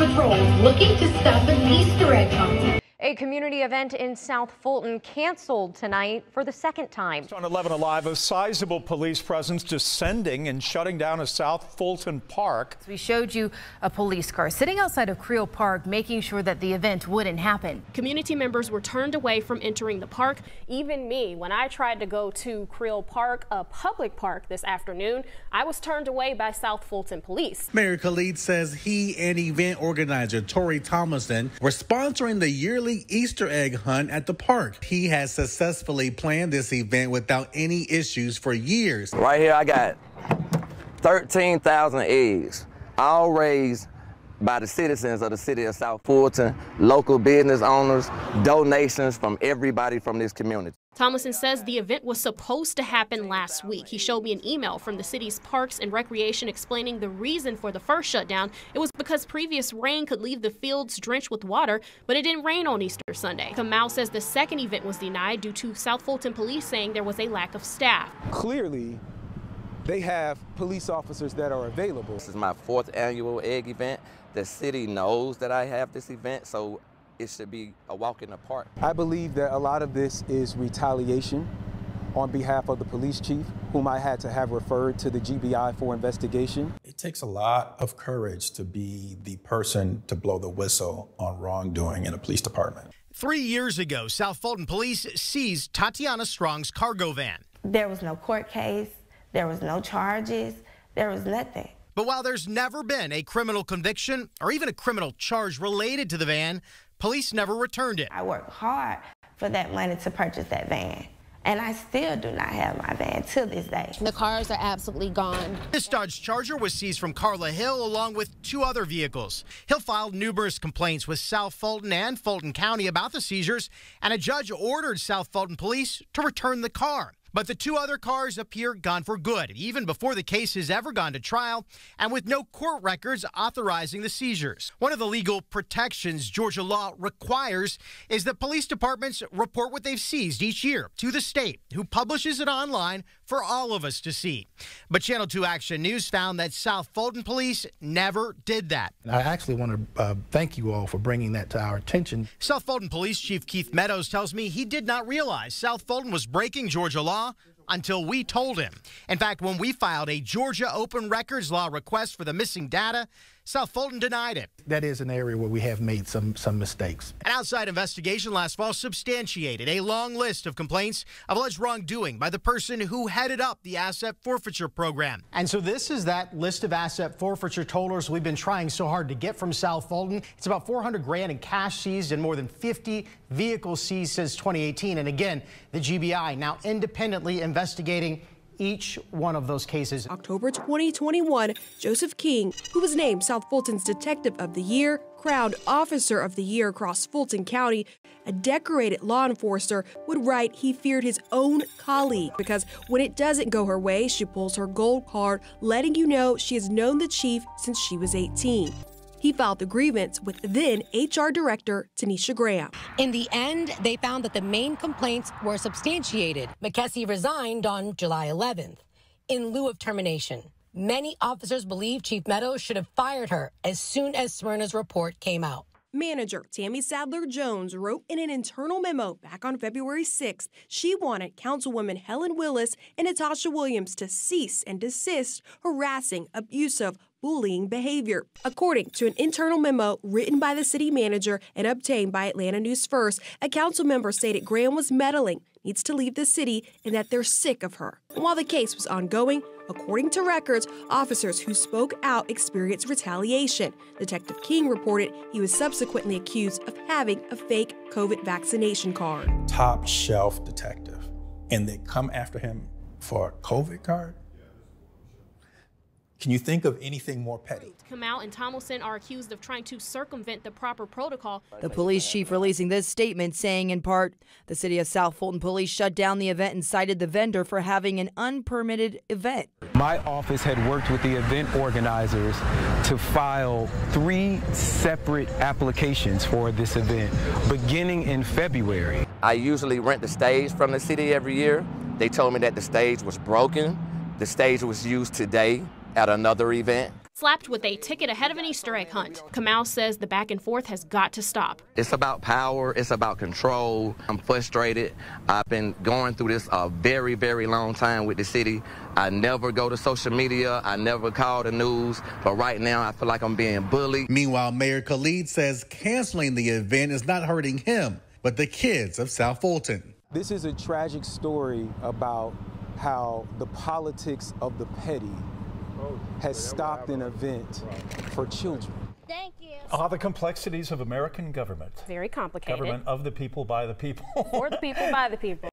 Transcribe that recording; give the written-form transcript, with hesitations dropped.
patrols looking to stop an Easter egg hunt. A community event in South Fulton canceled tonight for the second time. On 11 Alive, a sizable police presence descending and shutting down a South Fulton park. We showed you a police car sitting outside of Creel Park, making sure that the event wouldn't happen. Community members were turned away from entering the park. Even me, when I tried to go to Creel Park, a public park, this afternoon, I was turned away by South Fulton police. Mayor Khalid says he and event organizer Tori Thomason were sponsoring the yearly Easter egg hunt at the park. He has successfully planned this event without any issues for years. Right here I got 13,000 eggs, all raised by the citizens of the city of South Fulton, local business owners, donations from everybody from this community. Thomason says the event was supposed to happen last week. He showed me an email from the city's Parks and Recreation explaining the reason for the first shutdown. It was because previous rain could leave the fields drenched with water, but it didn't rain on Easter Sunday. Kamau says the second event was denied due to South Fulton police saying there was a lack of staff. Clearly, they have police officers that are available. This is my 4th annual egg event. The city knows that I have this event, so it should be a walk in the park. I believe that a lot of this is retaliation on behalf of the police chief, whom I had to have referred to the GBI for investigation. It takes a lot of courage to be the person to blow the whistle on wrongdoing in a police department. 3 years ago, South Fulton police seized Tatiana Strong's cargo van. There was no court case, there was no charges, there was nothing. But while there's never been a criminal conviction or even a criminal charge related to the van, police never returned it. I worked hard for that money to purchase that van, and I still do not have my van to this day. The cars are absolutely gone. This Dodge Charger was seized from Carla Hill along with 2 other vehicles. Hill filed numerous complaints with South Fulton and Fulton County about the seizures, and a judge ordered South Fulton police to return the car. But the 2 other cars appear gone for good, even before the case has ever gone to trial, and with no court records authorizing the seizures. One of the legal protections Georgia law requires is that police departments report what they've seized each year to the state, who publishes it online for all of us to see. But Channel 2 Action News found that South Fulton police never did that. I actually want to thank you all for bringing that to our attention. South Fulton Police Chief Keith Meadows tells me he did not realize South Fulton was breaking Georgia law until we told him. In fact, when we filed a Georgia open records law request for the missing data, South Fulton denied it. That is an area where we have made some mistakes. An outside investigation last fall substantiated a long list of complaints of alleged wrongdoing by the person who headed up the asset forfeiture program. And so this is that list of asset forfeiture totals we've been trying so hard to get from South Fulton. It's about $400 grand in cash seized and more than 50 vehicles seized since 2018. And again, the GBI now independently investigating each one of those cases. October 2021, Joseph King, who was named South Fulton's Detective of the Year, crowned Officer of the Year across Fulton County, a decorated law enforcer, would write he feared his own colleague because when it doesn't go her way, she pulls her gold card, letting you know she has known the chief since she was 18. He filed the grievance with then HR Director Tanisha Graham. In the end, they found that the main complaints were substantiated. McKessie resigned on July 11th in lieu of termination. Many officers believe Chief Meadows should have fired her as soon as Smyrna's report came out. Manager Tammy Sadler-Jones wrote in an internal memo back on February 6th she wanted Councilwomen Helen Willis and Natasha Williams to cease and desist harassing, abusive, bullying behavior. According to an internal memo written by the city manager and obtained by Atlanta News First, a council member stated Graham was meddling, needs to leave the city, and that they're sick of her. And while the case was ongoing, according to records, officers who spoke out experienced retaliation. Detective King reported he was subsequently accused of having a fake COVID vaccination card. Top shelf detective, and they come after him for a COVID card? Can you think of anything more petty? Kamau and Tomlinson are accused of trying to circumvent the proper protocol. The police chief releasing this statement saying, in part, the city of South Fulton police shut down the event and cited the vendor for having an unpermitted event. My office had worked with the event organizers to file 3 separate applications for this event, beginning in February. I usually rent the stage from the city every year. They told me that the stage was broken. The stage was used today at another event. slapped with a ticket ahead of an Easter egg hunt. Kamal says the back and forth has got to stop. It's about power. It's about control. I'm frustrated. I've been going through this a very, very long time with the city. I never go to social media. I never call the news. But right now, I feel like I'm being bullied. Meanwhile, Mayor Khalid says canceling the event is not hurting him, but the kids of South Fulton. This is a tragic story about how the politics of the petty has stopped an event for children. Thank you. The complexities of American government. Very complicated. Government of the people, by the people. For the people, by the people.